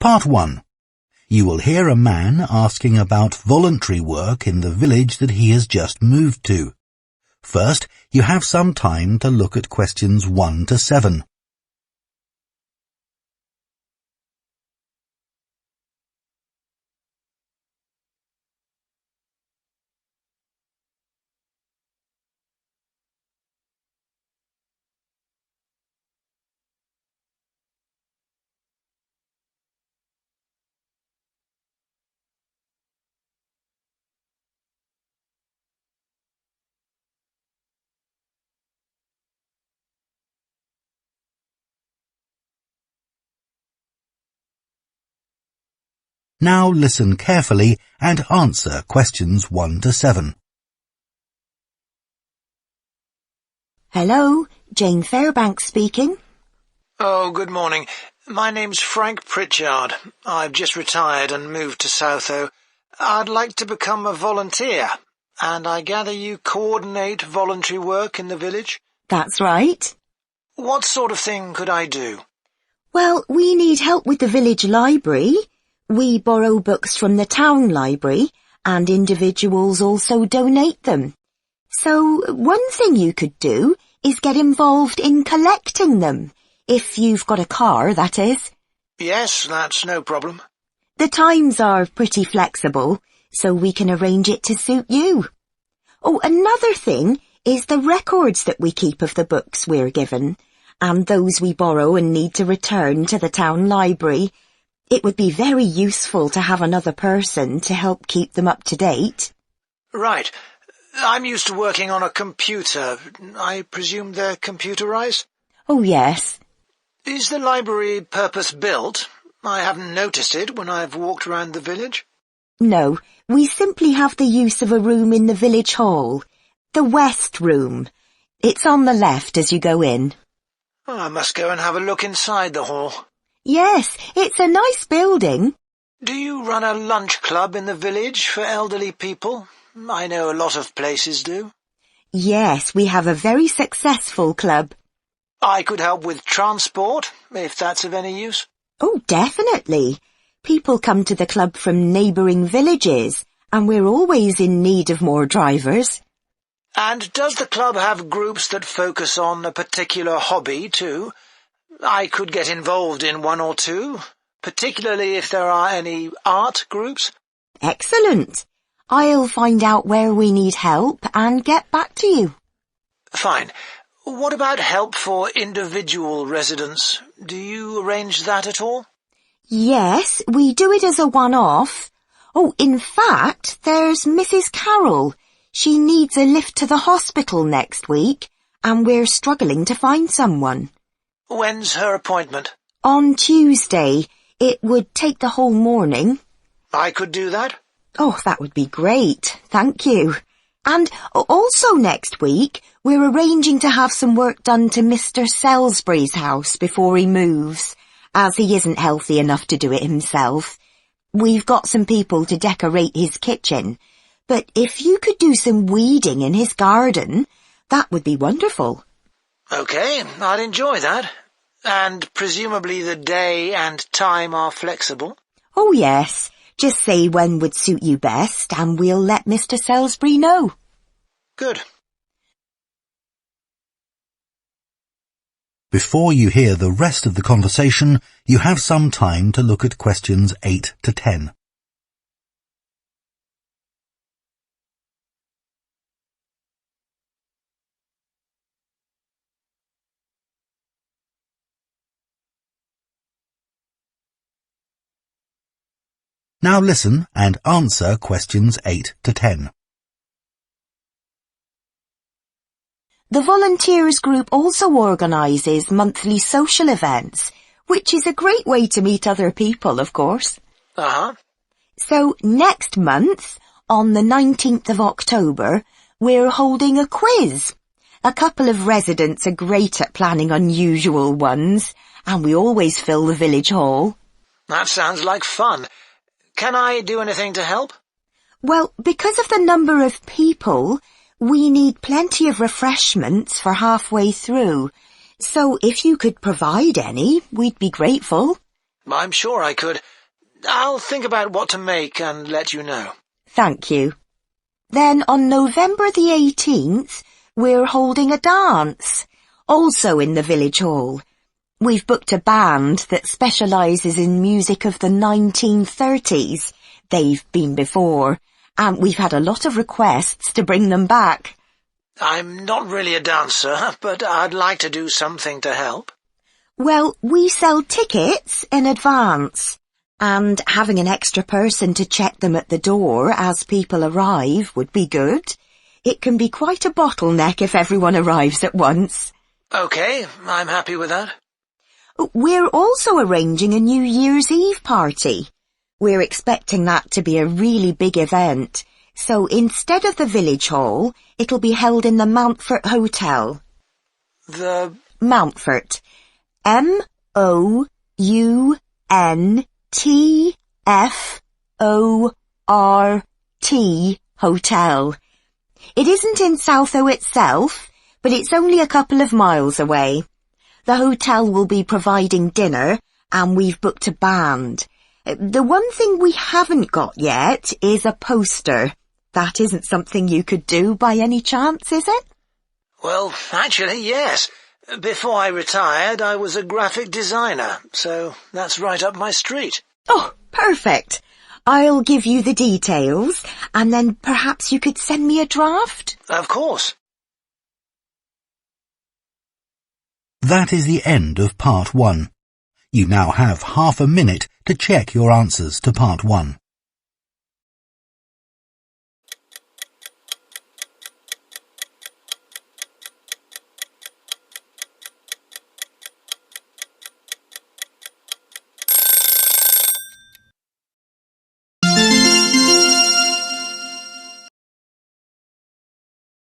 Part 1. You will hear a man asking about voluntary work in the village that he has just moved to. First, you have some time to look at questions 1 to 7. Now listen carefully and answer questions 1 to 7. Hello, Jane Fairbanks speaking. Oh, good morning. My name's Frank Pritchard. I've just retired and moved to Southoe. I'd like to become a volunteer, and I gather you coordinate voluntary work in the village? That's right. What sort of thing could I do? Well, we need help with the village library. We borrow books from the town library, and individuals also donate them. So one thing you could do is get involved in collecting them, if you've got a car, that is. Yes, that's no problem. The times are pretty flexible, so we can arrange it to suit you. Oh, another thing is the records that we keep of the books we're given, and those we borrow and need to return to the town library. It would be very useful to have another person to help keep them up to date. Right. I'm used to working on a computer. I presume they're computerized? Oh, yes. Is the library purpose-built? I haven't noticed it when I've walked around the village. No, we simply have the use of a room in the village hall. The West Room. It's on the left as you go in. Oh, I must go and have a look inside the hall. Yes, it's a nice building. Do you run a lunch club in the village for elderly people? I know a lot of places do. Yes, we have a very successful club. I could help with transport, if that's of any use. Oh, definitely. People come to the club from neighbouring villages, and we're always in need of more drivers. And does the club have groups that focus on a particular hobby too? I could get involved in one or two, particularly if there are any art groups. Excellent. I'll find out where we need help and get back to you. Fine. What about help for individual residents? Do you arrange that at all? Yes, we do it as a one-off. Oh, in fact, there's Mrs. Carroll. She needs a lift to the hospital next week, and we're struggling to find someone. When's her appointment? On Tuesday. It would take the whole morning. I could do that? Oh, that would be great. Thank you. And also next week, we're arranging to have some work done to Mr. Salisbury's house before he moves, as he isn't healthy enough to do it himself. We've got some people to decorate his kitchen, but if you could do some weeding in his garden, that would be wonderful. Okay, I'd enjoy that. And presumably the day and time are flexible? Oh, yes. Just say when would suit you best, and we'll let Mr. Salisbury know. Good. Before you hear the rest of the conversation, you have some time to look at questions 8 to 10. Now listen and answer questions 8 to 10. The Volunteers group also organises monthly social events, which is a great way to meet other people, of course. Uh-huh. So next month, on the 19th of October, we're holding a quiz. A couple of residents are great at planning unusual ones, and we always fill the village hall. That sounds like fun. Can I do anything to help? Well, because of the number of people, we need plenty of refreshments for halfway through. So if you could provide any, we'd be grateful. I'm sure I could. I'll think about what to make and let you know. Thank you. Then on November the 18th, we're holding a dance, also in the village hall. We've booked a band that specialises in music of the 1930s. They've been before, and we've had a lot of requests to bring them back. I'm not really a dancer, but I'd like to do something to help. Well, we sell tickets in advance, and having an extra person to check them at the door as people arrive would be good. It can be quite a bottleneck if everyone arrives at once. OK, I'm happy with that. We're also arranging a New Year's Eve party. We're expecting that to be a really big event, so instead of the village hall, it'll be held in the Mountfort Hotel. The... Mountfort. M-O-U-N-T-F-O-R-T Hotel. It isn't in Southoe itself, but it's only a couple of miles away. The hotel will be providing dinner, and we've booked a band. The one thing we haven't got yet is a poster. That isn't something you could do by any chance, is it? Well, actually, yes. Before I retired, I was a graphic designer, so that's right up my street. Oh, perfect. I'll give you the details, and then perhaps you could send me a draft? Of course. That is the end of part 1. You now have half a minute to check your answers to part 1.